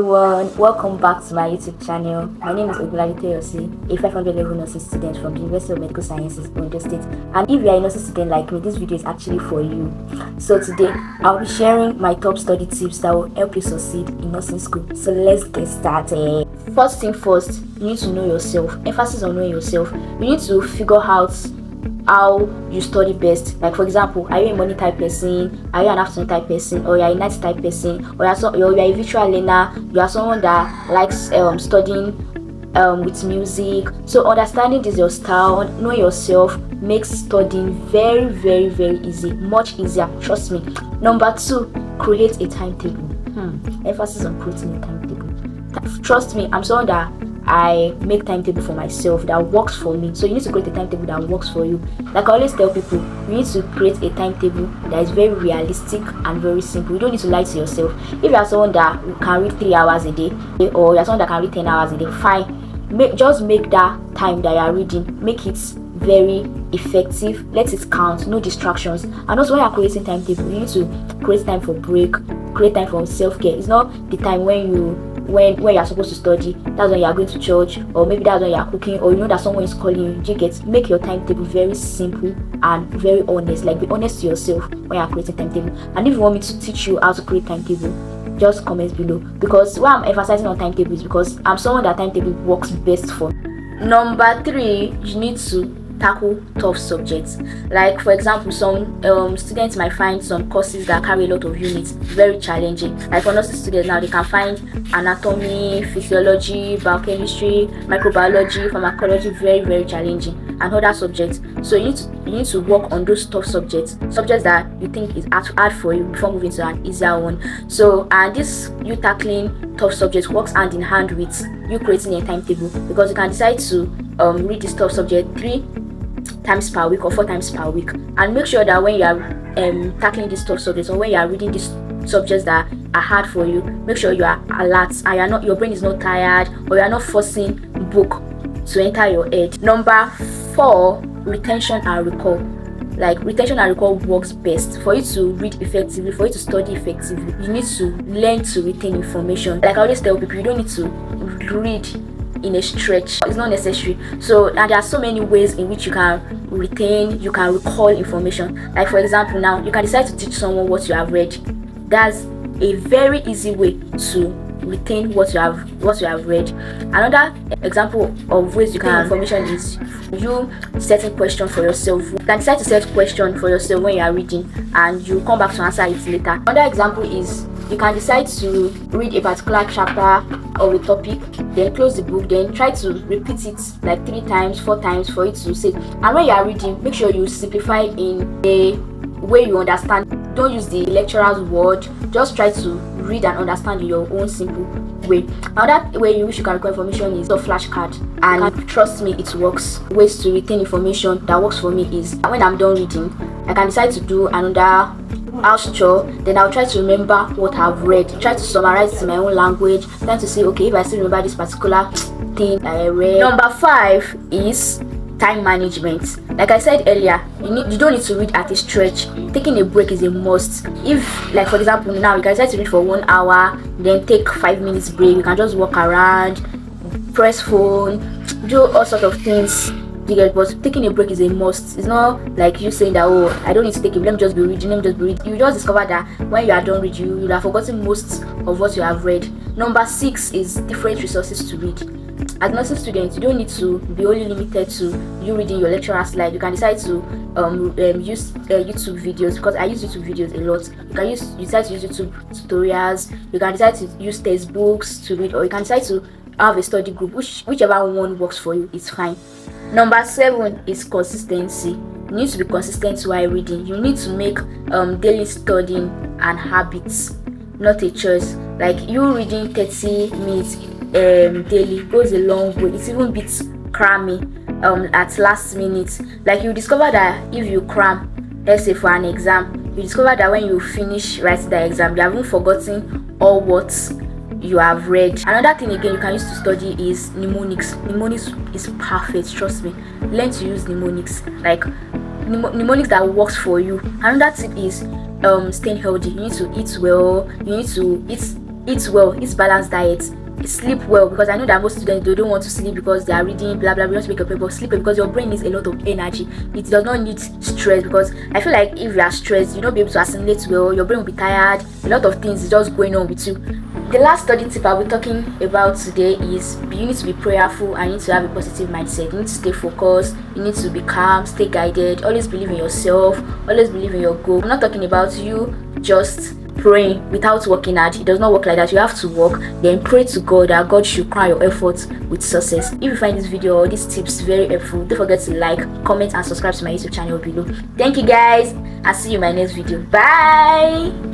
everyone, welcome back to my YouTube channel. My name is Ogunladetoyosi, a 500 level nursing student from the University of Medical Sciences, Ondo State. And if you are a nursing student like me, this video is actually for you. So today, I'll be sharing my top study tips that will help you succeed in nursing school. So let's get started. First thing first, you need to know yourself. Emphasis on knowing yourself. You need to figure out how you study best. Like for example, are you a morning type person, are you an afternoon type person, or you are a night type person, or you are a visual learner, you are someone that likes studying with music. So understanding this your style, know yourself, makes studying very easy, much easier, trust me. Number 2, create a timetable. Emphasis on creating a timetable. Trust me, I'm someone that I make timetable for myself that works for me. So you need to create a timetable that works for you. Like I always tell people, you need to create a timetable that is very realistic and very simple. You don't need to lie to yourself. If you are someone that can read 3 hours a day, or you are someone that can read 10 hours a day, fine. Just make that time that you are reading, make it very effective. Let it count, no distractions. And also when you are creating timetable, you need to create time for break, create time for self-care. It's not the time when you are supposed to study, that's when you are going to church, or maybe that's when you are cooking, or you know that someone is calling you. You get, make your timetable very simple and very honest. Like be honest to yourself when you are creating timetable. And if you want me to teach you how to create timetable, just comment below, because why I'm emphasizing on timetable is because I'm someone that timetable works best for. Number 3, you need to tackle tough subjects. Like for example, some students might find some courses that carry a lot of units very challenging. Like for nursing students now, they can find anatomy, physiology, biochemistry, microbiology, pharmacology very challenging, and other subjects. So you need to work on those tough subjects that you think is hard for you before moving to an easier one. So and this, you tackling tough subjects, works hand in hand with you creating a timetable, because you can decide to read this tough subject 3 times per week or 4 times per week, and make sure that when you are tackling these tough subjects, or when you are reading these subjects that are hard for you, make sure you are alert and your brain is not tired, or you are not forcing book to enter your head. Number 4, retention and recall. Like retention and recall works best. For you to read effectively, for you to study effectively, you need to learn to retain information. Like I always tell people, you don't need to read in a stretch, it's not necessary. So and there are so many ways in which you can retain, you can recall information. Like for example, now you can decide to teach someone what you have read. That's a very easy way to retain what you have read. Another example of ways you can information is you setting question for yourself. You can decide to set question for yourself when you are reading, and you come back to answer it later. Another example is you can decide to read a particular chapter of a topic, then close the book, then try to repeat it like 3 times, 4 times for it to say. And when you are reading, make sure you simplify in a way you understand. Don't use the lecturer's word, just try to read and understand in your own simple way. Another way in which you can record information is a flashcard, and trust me, it works. Ways to retain information that works for me is when I'm done reading, I can decide to do another house chore, then I'll try to remember what I've read, try to summarize it in my own language, trying to say, okay, if I still remember this particular thing I read. Number 5 is time management. Like I said earlier, you don't need to read at a stretch. Taking a break is a must. If, like for example, now you can decide to read for 1 hour, then take 5 minutes break, you can just walk around, press phone, do all sorts of things. But taking a break is a must. It's not like you saying that, oh, I don't need to take a break, let me just be reading. You just discover that when you are done reading, you have forgotten most of what you have read. Number 6 is different resources to read. As nursing students, you don't need to be only limited to you reading your lecturer slide. You can decide to use YouTube videos, because I use YouTube videos a lot. You decide to use YouTube tutorials. You can decide to use textbooks to read, or you can decide to have a study group. Whichever one works for you, it's fine. Number 7 is consistency. You need to be consistent while reading. You need to make daily studying and habits, not a choice. Like you reading 30 minutes daily goes a long way. It even beats cramming at last minute. Like you discover that if you cram, let's say for an exam, you discover that when you finish writing the exam, you haven't forgotten all what you have read. Another thing again you can use to study is mnemonics. Mnemonics is perfect, trust me. Learn to use mnemonics, like mnemonics that works for you. Another tip is staying healthy. You need to eat well, you need to eat eat well, eat balanced diet, sleep well, because I know that most students, they don't want to sleep because they are reading blah blah blah, want to make a paper. Sleep well because your brain needs a lot of energy. It does not need stress, because I feel like if you are stressed, you'll not be able to assimilate well, your brain will be tired, a lot of things is just going on with you. The last study tip I'll be talking about today is you need to be prayerful and you need to have a positive mindset. You need to stay focused, you need to be calm, stay guided, always believe in yourself, always believe in your goal. I'm not talking about you just praying without working hard. It does not work like that. You have to work, then pray to God that God should crown your efforts with success. If you find this video or these tips very helpful, don't forget to like, comment and subscribe to my YouTube channel below. Thank you guys. I'll see you in my next video. Bye.